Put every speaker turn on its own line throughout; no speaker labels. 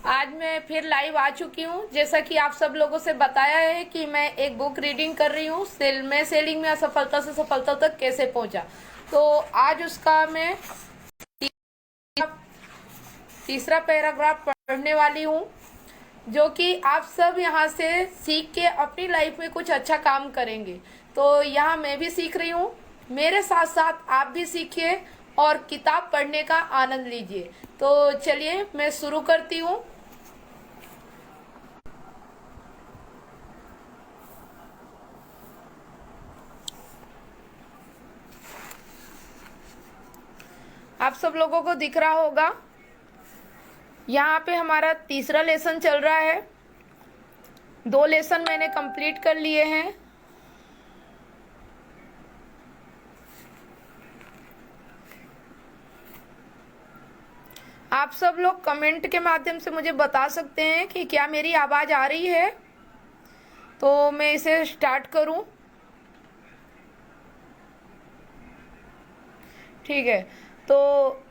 आज मैं फिर लाइव आ चुकी हूँ। जैसा कि आप सब लोगों से बताया है कि मैं एक बुक रीडिंग कर रही हूँ, सेलिंग में असफलता से सफलता तक कैसे पहुंचा। तो आज उसका मैं तीसरा पैराग्राफ पढ़ने वाली हूँ, जो कि आप सब यहाँ से सीख के अपनी लाइफ में कुछ अच्छा काम करेंगे। तो यहाँ मैं भी सीख रही हूँ, मेरे साथ साथ आप भी सीखिए और किताब पढ़ने का आनंद लीजिए। तो चलिए मैं शुरू करती हूँ। आप सब लोगों को दिख रहा होगा, यहाँ पे हमारा तीसरा लेसन चल रहा है। 2 लेसन मैंने कंप्लीट कर लिए हैं। आप सब लोग कमेंट के माध्यम से मुझे बता सकते हैं कि क्या मेरी आवाज आ रही है, तो मैं इसे स्टार्ट करूं। ठीक है, तो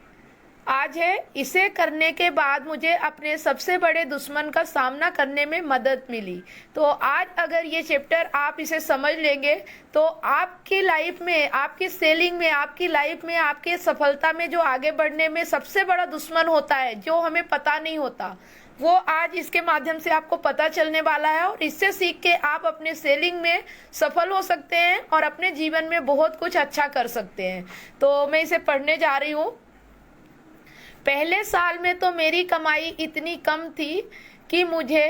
आज है, इसे करने के बाद मुझे अपने सबसे बड़े दुश्मन का सामना करने में मदद मिली। तो आज अगर ये चैप्टर आप इसे समझ लेंगे तो आपकी लाइफ में, आपकी सेलिंग में, आपकी लाइफ में, आपके सफलता में जो आगे बढ़ने में सबसे बड़ा दुश्मन होता है, जो हमें पता नहीं होता, वो आज इसके माध्यम से आपको पता चलने वाला है। और इससे सीख के आप अपने सेलिंग में सफल हो सकते हैं और अपने जीवन में बहुत कुछ अच्छा कर सकते हैं। तो मैं इसे पढ़ने जा रही हूँ। पहले साल में तो मेरी कमाई इतनी कम थी कि मुझे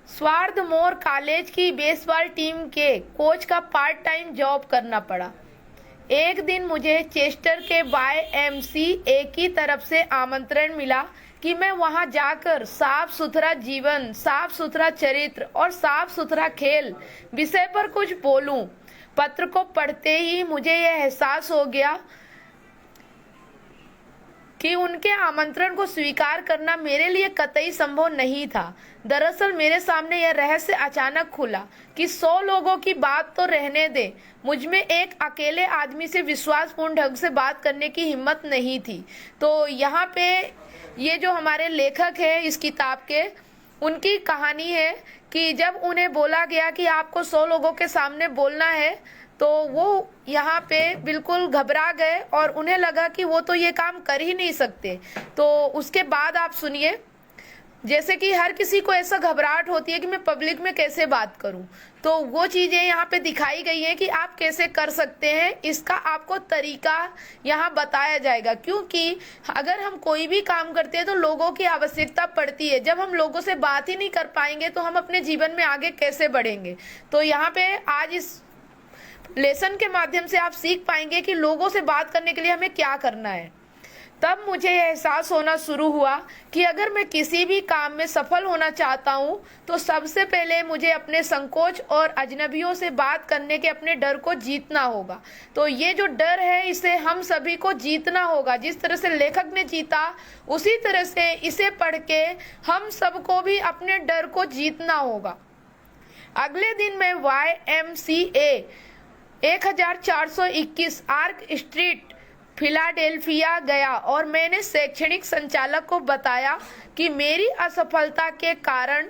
स्वार्थमोर कॉलेज की बेसबॉल टीम के कोच का पार्ट टाइम जॉब करना पड़ा। एक दिन मुझे चेस्टर के YMCA की तरफ से आमंत्रण मिला कि मैं वहां जाकर साफ सुथरा जीवन, साफ सुथरा चरित्र और साफ सुथरा खेल विषय पर कुछ बोलूं। पत्र को पढ़ते ही मुझे यह एहसास हो गया कि उनके आमंत्रण को स्वीकार करना मेरे लिए कतई संभव नहीं था। दरअसल मेरे सामने यह रहस्य अचानक खुला कि 100 लोगों की बात तो रहने दे, मुझमें एक अकेले आदमी से विश्वासपूर्ण ढंग से बात करने की हिम्मत नहीं थी। तो यहाँ पे ये जो हमारे लेखक है इस किताब के, उनकी कहानी है कि जब उन्हें बोला गया कि आपको 100 लोगों के सामने बोलना है, तो वो यहाँ पे बिल्कुल घबरा गए और उन्हें लगा कि वो तो ये काम कर ही नहीं सकते। तो उसके बाद आप सुनिए, जैसे कि हर किसी को ऐसा घबराहट होती है कि मैं पब्लिक में कैसे बात करूं, तो वो चीजें यहाँ पे दिखाई गई हैं कि आप कैसे कर सकते हैं। इसका आपको तरीका यहाँ बताया जाएगा, क्योंकि अगर हम कोई भी काम करते हैं तो लोगों की आवश्यकता पड़ती है। जब हम लोगों से बात ही नहीं कर पाएंगे तो हम अपने जीवन में आगे कैसे बढ़ेंगे। तो यहाँ पे आज इस लेसन के माध्यम से आप सीख पाएंगे कि लोगों से बात करने के लिए हमें क्या करना है। तब मुझे यह एहसास होना शुरू हुआ कि अगर मैं किसी भी काम में सफल होना चाहता हूं तो सबसे पहले मुझे अपने संकोच और अजनबियों से बात करने के अपने डर को जीतना होगा। तो ये जो डर है, इसे हम सभी को जीतना होगा। जिस तरह से लेखक ने जीता, उसी तरह से इसे पढ़ के हम सबको भी अपने डर को जीतना होगा। अगले दिन मैं YMCA 1421 आर्क स्ट्रीट फिलाडेल्फिया गया और मैंने शैक्षणिक संचालक को बताया कि मेरी असफलता के कारण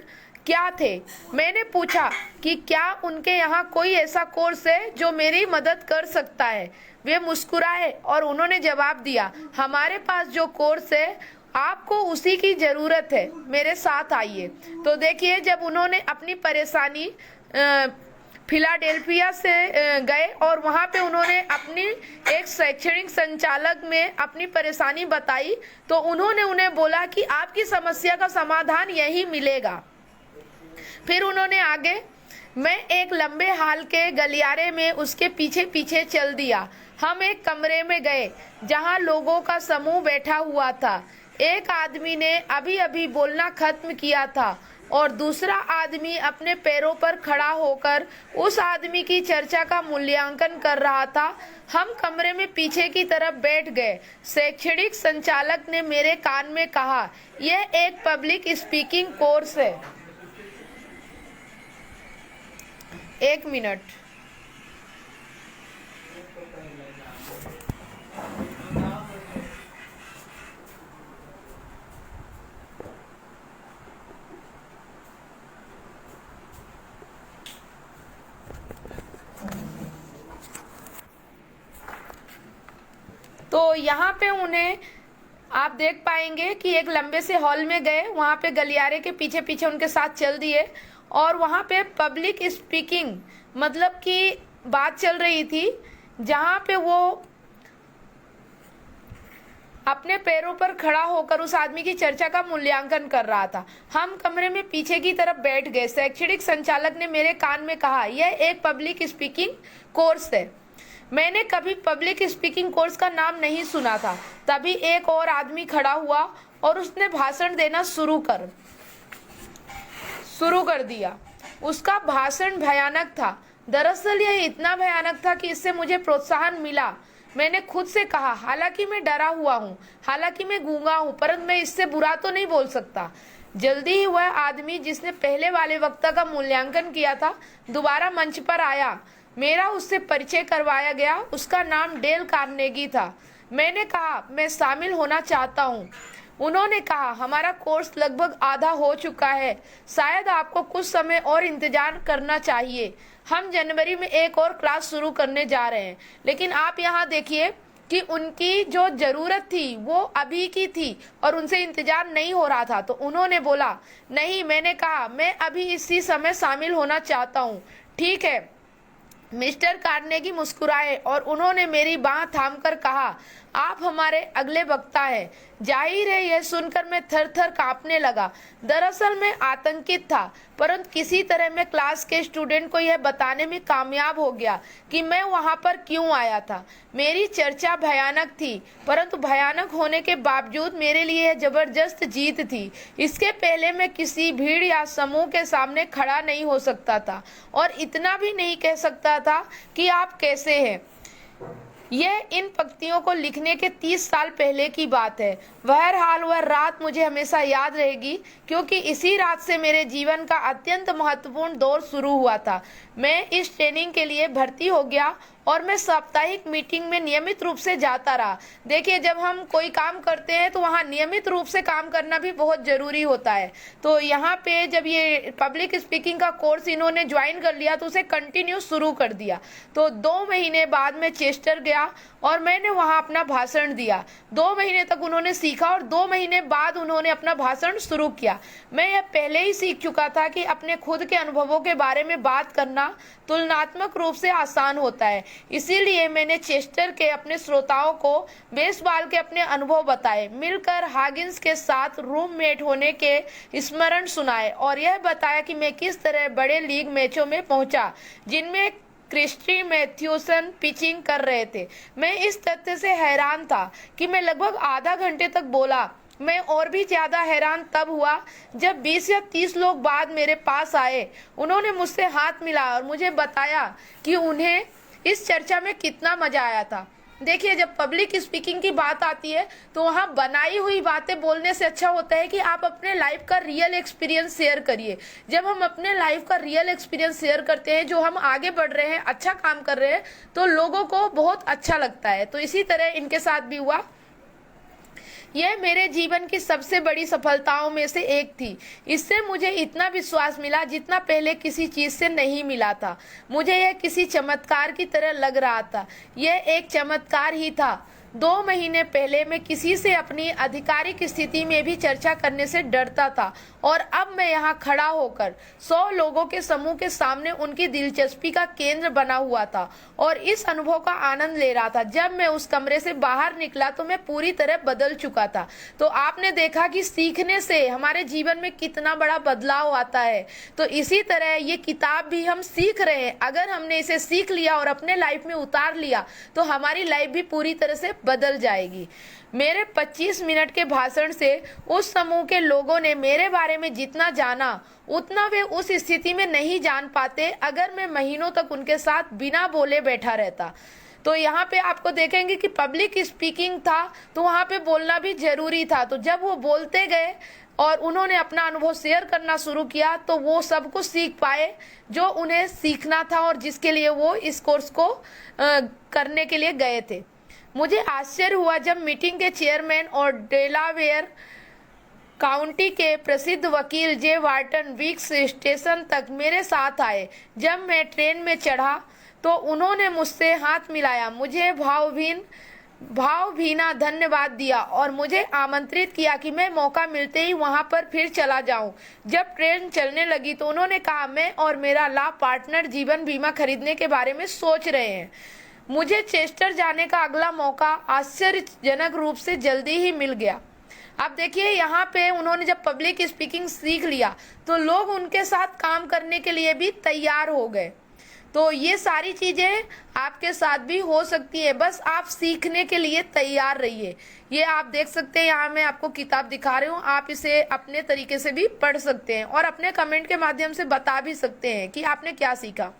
क्या थे। मैंने पूछा कि क्या उनके यहाँ कोई ऐसा कोर्स है जो मेरी मदद कर सकता है। वे मुस्कुराए और उन्होंने जवाब दिया, हमारे पास जो कोर्स है आपको उसी की जरूरत है, मेरे साथ आइए। तो देखिए, जब उन्होंने अपनी परेशानी फिलाडेल्फिया से गए और वहां पे उन्होंने अपनी एक शैक्षणिक संचालक में अपनी परेशानी बताई, तो उन्होंने उन्हें बोला कि आपकी समस्या का समाधान यही मिलेगा। फिर उन्होंने आगे, मैं एक लंबे हाल के गलियारे में उसके पीछे पीछे चल दिया। हम एक कमरे में गए जहां लोगों का समूह बैठा हुआ था। एक आदमी ने अभी अभी बोलना खत्म किया था और दूसरा आदमी अपने पैरों पर खड़ा होकर उस आदमी की चर्चा का मूल्यांकन कर रहा था। हम कमरे में पीछे की तरफ बैठ गए। शैक्षणिक संचालक ने मेरे कान में कहा, यह एक पब्लिक स्पीकिंग कोर्स है। 1 मिनट। तो यहाँ पे उन्हें आप देख पाएंगे कि एक लंबे से हॉल में गए, वहाँ पे गलियारे के पीछे पीछे उनके साथ चल दिए और वहाँ पे पब्लिक स्पीकिंग मतलब कि बात चल रही थी, जहाँ पे वो अपने पैरों पर खड़ा होकर उस आदमी की चर्चा का मूल्यांकन कर रहा था। हम कमरे में पीछे की तरफ बैठ गए। शैक्षणिक संचालक ने मेरे कान में कहा, यह एक पब्लिक स्पीकिंग कोर्स है। मैंने कभी पब्लिक स्पीकिंग कोर्स का नाम नहीं सुना था। तभी एक और आदमी खड़ा हुआ और उसने भाषण देना शुरू कर दिया। उसका भाषण भयानक था। दरअसल यह इतना भयानक था कि इससे मुझे प्रोत्साहन मिला। मैंने खुद से कहा, हालांकि मैं डरा हुआ हूँ, हालांकि मैं गूंगा हूँ, परंतु मैं इससे बुरा तो नहीं बोल सकता। जल्दी ही वह आदमी जिसने पहले वाले वक्ता का मूल्यांकन किया था दोबारा मंच पर आया। मेरा उससे परिचय करवाया गया। उसका नाम डेल कार्नेगी था। मैंने कहा, मैं शामिल होना चाहता हूँ। उन्होंने कहा, हमारा कोर्स लगभग आधा हो चुका है, शायद आपको कुछ समय और इंतजार करना चाहिए। हम जनवरी में एक और क्लास शुरू करने जा रहे हैं। लेकिन आप यहाँ देखिए कि उनकी जो जरूरत थी वो अभी की थी और उनसे इंतजार नहीं हो रहा था। तो उन्होंने बोला, नहीं। मैंने कहा, मैं अभी इसी समय शामिल होना चाहता हूँ। ठीक है। मिस्टर कार्नेगी मुस्कुराए और उन्होंने मेरी बांह थामकर कहा, आप हमारे अगले वक्ता हैं। जाहिर है यह सुनकर मैं थर थर कांपने लगा। दरअसल मैं आतंकित था, परंतु किसी तरह मैं क्लास के स्टूडेंट को यह बताने में कामयाब हो गया कि मैं वहां पर क्यों आया था। मेरी चर्चा भयानक थी, परंतु भयानक होने के बावजूद मेरे लिए यह जबरदस्त जीत थी। इसके पहले मैं किसी भीड़ या समूह के सामने खड़ा नहीं हो सकता था और इतना भी नहीं कह सकता था कि आप कैसे हैं। यह इन पंक्तियों को लिखने के 30 साल पहले की बात है। बहरहाल वह रात मुझे हमेशा याद रहेगी, क्योंकि इसी रात से मेरे जीवन का अत्यंत महत्वपूर्ण दौर शुरू हुआ था। मैं इस ट्रेनिंग के लिए भर्ती हो गया और मैं साप्ताहिक मीटिंग में नियमित रूप से जाता रहा। देखिए, जब हम कोई काम करते हैं तो वहाँ नियमित रूप से काम करना भी बहुत जरूरी होता है। तो यहाँ पे जब ये पब्लिक स्पीकिंग का कोर्स इन्होंने ज्वाइन कर लिया तो उसे कंटिन्यू शुरू कर दिया। तो 2 महीने बाद मैं चेस्टर गया और मैंने वहाँ अपना भाषण दिया। 2 महीने तक उन्होंने सीखा और 2 महीने बाद उन्होंने अपना भाषण शुरू किया। मैं यह पहले ही सीख चुका था कि अपने खुद के अनुभवों के बारे में बात करना तुलनात्मक रूप से आसान होता है। इसीलिए मैंने चेस्टर के अपने श्रोताओं को बेसबॉल के अपने अनुभव बताए, मिलकर हागिंस के साथ रूममेट होने के स्मरण सुनाए और यह बताया कि मैं किस तरह बड़े लीग मैचों में पहुंचा जिनमें क्रिस्टी मैथ्यूसन पिचिंग कर रहे थे। मैं इस तथ्य से हैरान था कि मैं लगभग आधा घंटे तक बोला। मैं और भी ज्यादा हैरान तब हुआ जब 20 या 30 लोग बाद मेरे पास आए। उन्होंने मुझसे हाथ मिलाया और मुझे बताया कि उन्हें इस चर्चा में कितना मजा आया था। देखिए, जब पब्लिक स्पीकिंग की बात आती है तो वहाँ बनाई हुई बातें बोलने से अच्छा होता है कि आप अपने लाइफ का रियल एक्सपीरियंस शेयर करिए। जब हम अपने लाइफ का रियल एक्सपीरियंस शेयर करते हैं, जो हम आगे बढ़ रहे हैं, अच्छा काम कर रहे हैं, तो लोगों को बहुत अच्छा लगता है। तो इसी तरह इनके साथ भी हुआ। यह मेरे जीवन की सबसे बड़ी सफलताओं में से एक थी। इससे मुझे इतना विश्वास मिला जितना पहले किसी चीज से नहीं मिला था। मुझे यह किसी चमत्कार की तरह लग रहा था। यह एक चमत्कार ही था। 2 महीने पहले मैं किसी से अपनी आधिकारिक स्थिति में भी चर्चा करने से डरता था और अब मैं यहाँ खड़ा होकर 100 लोगों के समूह के सामने उनकी दिलचस्पी का केंद्र बना हुआ था और इस अनुभव का आनंद ले रहा था। जब मैं उस कमरे से बाहर निकला तो मैं पूरी तरह बदल चुका था। तो आपने देखा कि सीखने से हमारे जीवन में कितना बड़ा बदलाव आता है। तो इसी तरह ये किताब भी हम सीख रहे हैं। अगर हमने इसे सीख लिया और अपने लाइफ में उतार लिया तो हमारी लाइफ भी पूरी तरह से बदल जाएगी। मेरे 25 मिनट के भाषण से उस समूह के लोगों ने मेरे बारे में जितना जाना उतना वे उस स्थिति में नहीं जान पाते अगर मैं महीनों तक उनके साथ बिना बोले बैठा रहता। तो यहाँ पे आपको देखेंगे कि पब्लिक स्पीकिंग था तो वहाँ पे बोलना भी जरूरी था। तो जब वो बोलते गए और उन्होंने अपना अनुभव शेयर करना शुरू किया तो वो सब कुछ सीख पाए जो उन्हें सीखना था और जिसके लिए वो इस कोर्स को करने के लिए गए थे। मुझे आश्चर्य हुआ जब मीटिंग के चेयरमैन और डेलावेयर काउंटी के प्रसिद्ध वकील जे वार्टन वीक्स स्टेशन तक मेरे साथ आए। जब मैं ट्रेन में चढ़ा तो उन्होंने मुझसे हाथ मिलाया। मुझे भावहीन भावभीना धन्यवाद दिया और मुझे आमंत्रित किया कि मैं मौका मिलते ही वहां पर फिर चला जाऊं। जब ट्रेन चलने लगी तो उन्होंने कहा, मैं और मेरा लाभ पार्टनर जीवन बीमा खरीदने के बारे में सोच रहे हैं। मुझे चेस्टर जाने का अगला मौका आश्चर्यजनक रूप से जल्दी ही मिल गया। अब देखिए, यहाँ पे उन्होंने जब पब्लिक स्पीकिंग सीख लिया तो लोग उनके साथ काम करने के लिए भी तैयार हो गए। तो ये सारी चीजें आपके साथ भी हो सकती है, बस आप सीखने के लिए तैयार रहिए। ये आप देख सकते हैं, यहाँ मैं आपको किताब दिखा रही हूँ, आप इसे अपने तरीके से भी पढ़ सकते हैं और अपने कमेंट के माध्यम से बता भी सकते हैं कि आपने क्या सीखा।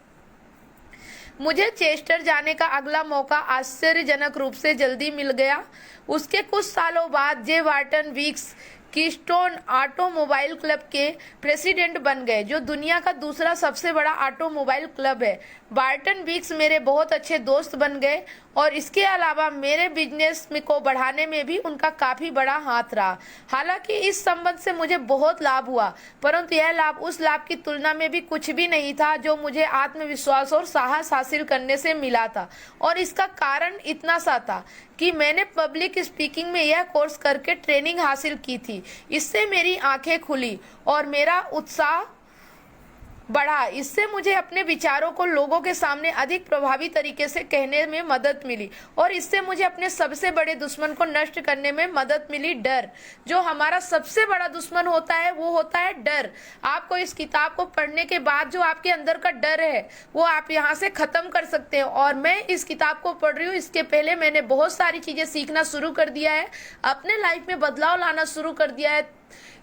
मुझे चेस्टर जाने का अगला मौका आश्चर्यजनक रूप से जल्दी मिल गया। उसके कुछ सालों बाद J Wharton Weeks Keystone automobile club के प्रेसिडेंट बन गए, जो दुनिया का दूसरा सबसे बड़ा ऑटोमोबाइल क्लब है। बार्टन वीक्स मेरे बहुत अच्छे दोस्त बन गए और इसके अलावा मेरे बिजनेस को बढ़ाने में भी उनका काफी बड़ा हाथ रहा। हालांकि इस संबंध से मुझे बहुत लाभ हुआ, परंतु यह लाभ उस लाभ की तुलना में भी कुछ भी नहीं था जो मुझे आत्मविश्वास और साहस हासिल करने से मिला था। और इसका कारण इतना सा था कि मैंने पब्लिक स्पीकिंग में यह कोर्स करके ट्रेनिंग हासिल की थी। इससे मेरी आंखें खुली और मेरा उत्साह बढ़ा। इससे मुझे अपने विचारों को लोगों के सामने अधिक प्रभावी तरीके से कहने में मदद मिली और इससे मुझे अपने सबसे बड़े दुश्मन को नष्ट करने में मदद मिली, डर। जो हमारा सबसे बड़ा दुश्मन होता है वो होता है डर। आपको इस किताब को पढ़ने के बाद जो आपके अंदर का डर है वो आप यहाँ से खत्म कर सकते हैं। और मैं इस किताब को पढ़ रही हूँ, इसके पहले मैंने बहुत सारी चीजें सीखना शुरू कर दिया है, अपने लाइफ में बदलाव लाना शुरू कर दिया है।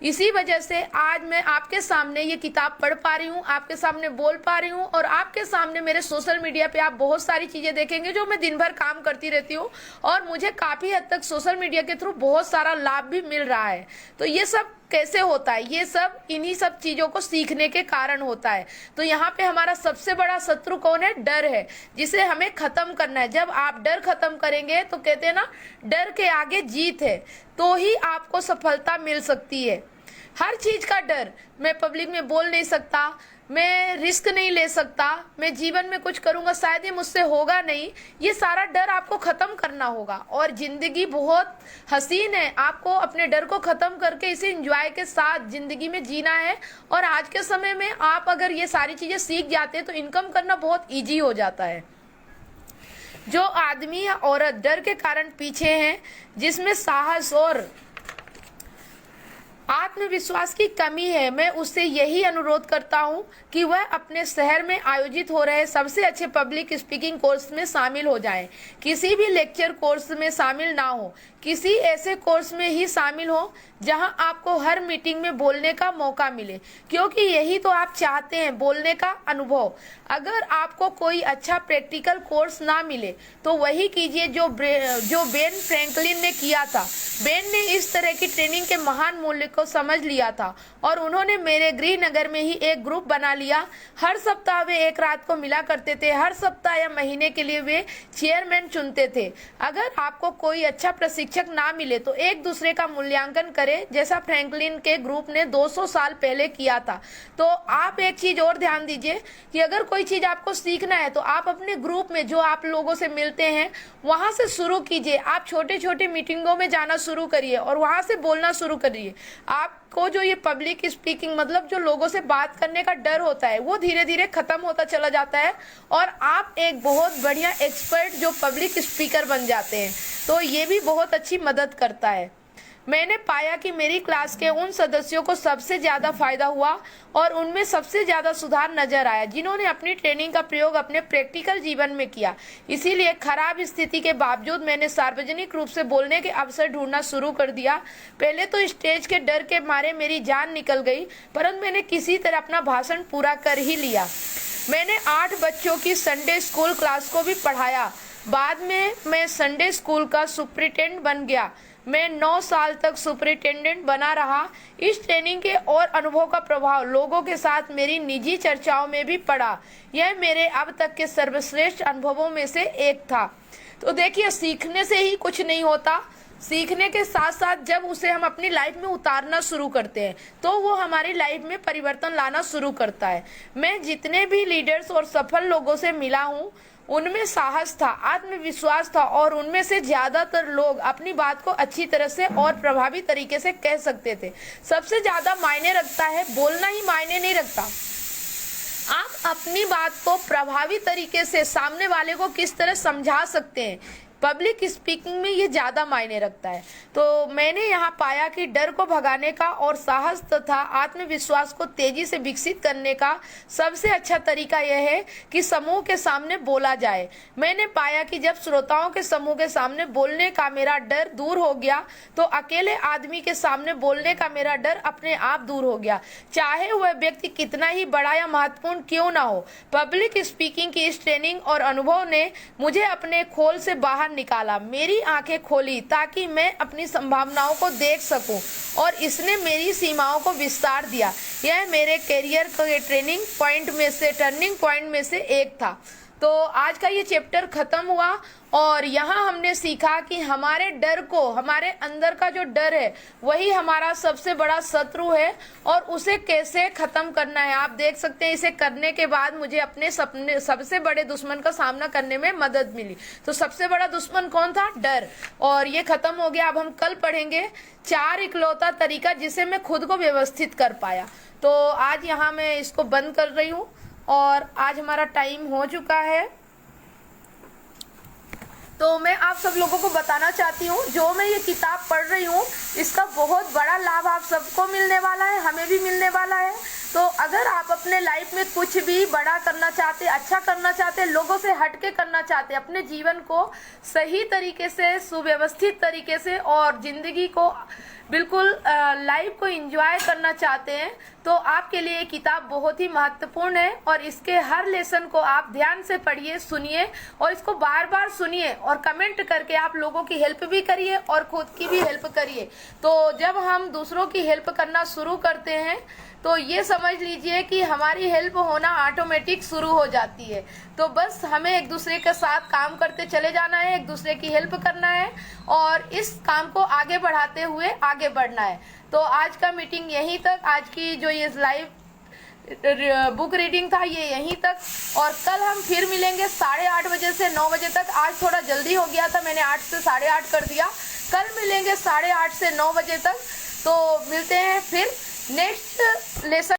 इसी वजह से आज मैं आपके सामने ये किताब पढ़ पा रही हूँ, आपके सामने बोल पा रही हूँ और आपके सामने मेरे सोशल मीडिया पे आप बहुत सारी चीजें देखेंगे जो मैं दिन भर काम करती रहती हूँ और मुझे काफी हद तक सोशल मीडिया के थ्रू बहुत सारा लाभ भी मिल रहा है। तो ये सब कैसे होता है? ये सब इन्हीं सब चीजों को सीखने के कारण होता है। तो यहाँ पे हमारा सबसे बड़ा शत्रु कौन है? डर है, जिसे हमें खत्म करना है। जब आप डर खत्म करेंगे तो कहते हैं ना, डर के आगे जीत है, तो ही आपको सफलता मिल सकती है। हर चीज का डर, मैं पब्लिक में बोल नहीं सकता, मैं रिस्क नहीं ले सकता, मैं जीवन में कुछ करूंगा शायद ये मुझसे होगा नहीं, ये सारा डर आपको खत्म करना होगा। और जिंदगी बहुत हसीन है, आपको अपने डर को खत्म करके इसे एंजॉय के साथ जिंदगी में जीना है। और आज के समय में आप अगर ये सारी चीजें सीख जाते हैं तो इनकम करना बहुत ईजी हो जाता है। जो आदमी या औरत डर के कारण पीछे हैं, जिसमें साहस और आत्मविश्वास की कमी है, मैं उससे यही अनुरोध करता हूं कि वह अपने शहर में आयोजित हो रहे सबसे अच्छे पब्लिक स्पीकिंग कोर्स में शामिल हो जाएं। किसी भी लेक्चर कोर्स में शामिल ना हो, किसी ऐसे कोर्स में ही शामिल हो जहां आपको हर मीटिंग में बोलने का मौका मिले, क्योंकि यही तो आप चाहते हैं, बोलने का अनुभव। अगर आपको कोई अच्छा प्रैक्टिकल कोर्स ना मिले तो वही कीजिए जो बेन फ्रैंकलिन ने किया था। बेन ने इस तरह की ट्रेनिंग के महान मूल्य को समझ लिया था और उन्होंने मेरे गृह नगर में ही एक ग्रुप बना लिया। हर सप्ताह वे एक रात को मिला करते थे, हर सप्ताह या महीने के लिए वे चेयरमैन चुनते थे। अगर आपको कोई अच्छा प्रशिक्षक ना मिले तो एक दूसरे का मूल्यांकन करें, जैसा फ्रैंकलिन के ग्रुप ने 200 साल पहले किया था। तो आप एक चीज और ध्यान दीजिए कि अगर कोई चीज आपको सीखना है तो आप अपने ग्रुप में जो आप लोगों से मिलते हैं वहां से शुरू कीजिए। आप छोटे छोटे मीटिंगों में जाना शुरू करिए और वहां से बोलना शुरू करिए। आपको जो ये पब्लिक स्पीकिंग मतलब जो लोगों से बात करने का डर होता है वो धीरे धीरे खत्म होता चला जाता है और आप एक बहुत बढ़िया एक्सपर्ट जो पब्लिक स्पीकर बन जाते हैं। तो ये भी बहुत अच्छी मदद करता है। मैंने पाया कि मेरी क्लास के उन सदस्यों को सबसे ज्यादा फायदा हुआ और उनमें सबसे ज्यादा सुधार नजर आया जिन्होंने अपनी ट्रेनिंग का प्रयोग अपने प्रैक्टिकल जीवन में किया। इसीलिए खराब स्थिति के बावजूद मैंने सार्वजनिक रूप से बोलने के अवसर ढूंढना शुरू कर दिया। पहले तो स्टेज के डर के मारे मेरी जान निकल गई, परंतु मैंने किसी तरह अपना भाषण पूरा कर ही लिया। मैंने 8 बच्चों की संडे स्कूल क्लास को भी पढ़ाया। बाद में मैं संडे स्कूल का सुपरिटेंडेंट बन गया। मैं 9 साल तक सुपरिटेंडेंट बना रहा। इस ट्रेनिंग के और अनुभव का प्रभाव लोगों के साथ मेरी निजी चर्चाओं में भी पड़ा। यह मेरे अब तक के सर्वश्रेष्ठ अनुभवों में से एक था। तो देखिए, सीखने से ही कुछ नहीं होता, सीखने के साथ साथ जब उसे हम अपनी लाइफ में उतारना शुरू करते हैं तो वो हमारी लाइफ में परिवर्तन लाना शुरू करता है। मैं जितने भी लीडर्स और सफल लोगों से मिला हूँ उनमें साहस था, आत्मविश्वास था और उनमें से ज्यादातर लोग अपनी बात को अच्छी तरह से और प्रभावी तरीके से कह सकते थे। सबसे ज्यादा मायने रखता है, बोलना ही मायने नहीं रखता। आप अपनी बात को प्रभावी तरीके से सामने वाले को किस तरह समझा सकते हैं, पब्लिक स्पीकिंग में ये ज्यादा मायने रखता है। तो मैंने यहाँ पाया कि डर को भगाने का और साहस तथा आत्मविश्वास को तेजी से विकसित करने का सबसे अच्छा तरीका यह है कि समूह के सामने बोला जाए। मैंने पाया कि जब श्रोताओं के समूह के सामने बोलने का मेरा डर दूर हो गया तो अकेले आदमी के सामने बोलने का मेरा डर अपने आप दूर हो गया, चाहे वह व्यक्ति कितना ही बड़ा या महत्वपूर्ण क्यों ना हो। पब्लिक स्पीकिंग की इस ट्रेनिंग और अनुभव ने मुझे अपने खोल से बाहर निकाला, मेरी आंखें खोली ताकि मैं अपनी संभावनाओं को देख सकूं और इसने मेरी सीमाओं को विस्तार दिया। यह मेरे करियर के ट्रेनिंग पॉइंट में से टर्निंग पॉइंट में से एक था। तो आज का ये चैप्टर खत्म हुआ और यहाँ हमने सीखा कि हमारे डर को, हमारे अंदर का जो डर है वही हमारा सबसे बड़ा शत्रु है और उसे कैसे खत्म करना है। आप देख सकते हैं इसे करने के बाद मुझे अपने सबसे बड़े दुश्मन का सामना करने में मदद मिली। तो सबसे बड़ा दुश्मन कौन था? डर। और ये खत्म हो गया। अब हम कल पढ़ेंगे 4 इकलौता तरीका जिसे मैं खुद को व्यवस्थित कर पाया। तो आज यहाँ मैं इसको बंद कर रही हूँ और आज हमारा टाइम हो चुका है। तो मैं आप सब लोगों को बताना चाहती हूँ, जो मैं ये किताब पढ़ रही हूँ इसका बहुत बड़ा लाभ आप सबको मिलने वाला है, हमें भी मिलने वाला है। तो अगर आप अपने लाइफ में कुछ भी बड़ा करना चाहते, अच्छा करना चाहते, लोगों से हटके करना चाहते, अपने जीवन को सही तरीके से, सुव्यवस्थित तरीके से और जिंदगी को बिल्कुल लाइफ को एंजॉय करना चाहते हैं तो आपके लिए ये किताब बहुत ही महत्वपूर्ण है। और इसके हर लेसन को आप ध्यान से पढ़िए, सुनिए और इसको बार बार सुनिए और कमेंट करके आप लोगों की हेल्प भी करिए और खुद की भी हेल्प करिए। तो जब हम दूसरों की हेल्प करना शुरू करते हैं तो ये समझ लीजिए कि हमारी हेल्प होना ऑटोमेटिक शुरू हो जाती है। तो बस हमें एक दूसरे के साथ काम करते चले जाना है, एक दूसरे की हेल्प करना है और इस काम को आगे बढ़ाते हुए आगे बढ़ना है। तो आज का मीटिंग यहीं तक, आज की जो ये लाइव बुक रीडिंग था ये यहीं तक और कल हम फिर मिलेंगे 8:30 बजे से 9 बजे तक। आज थोड़ा जल्दी हो गया था, मैंने 8 से 8:30 कर दिया। कल मिलेंगे 8:30 से 9 बजे तक। तो मिलते हैं फिर नेक्स्ट लेसन।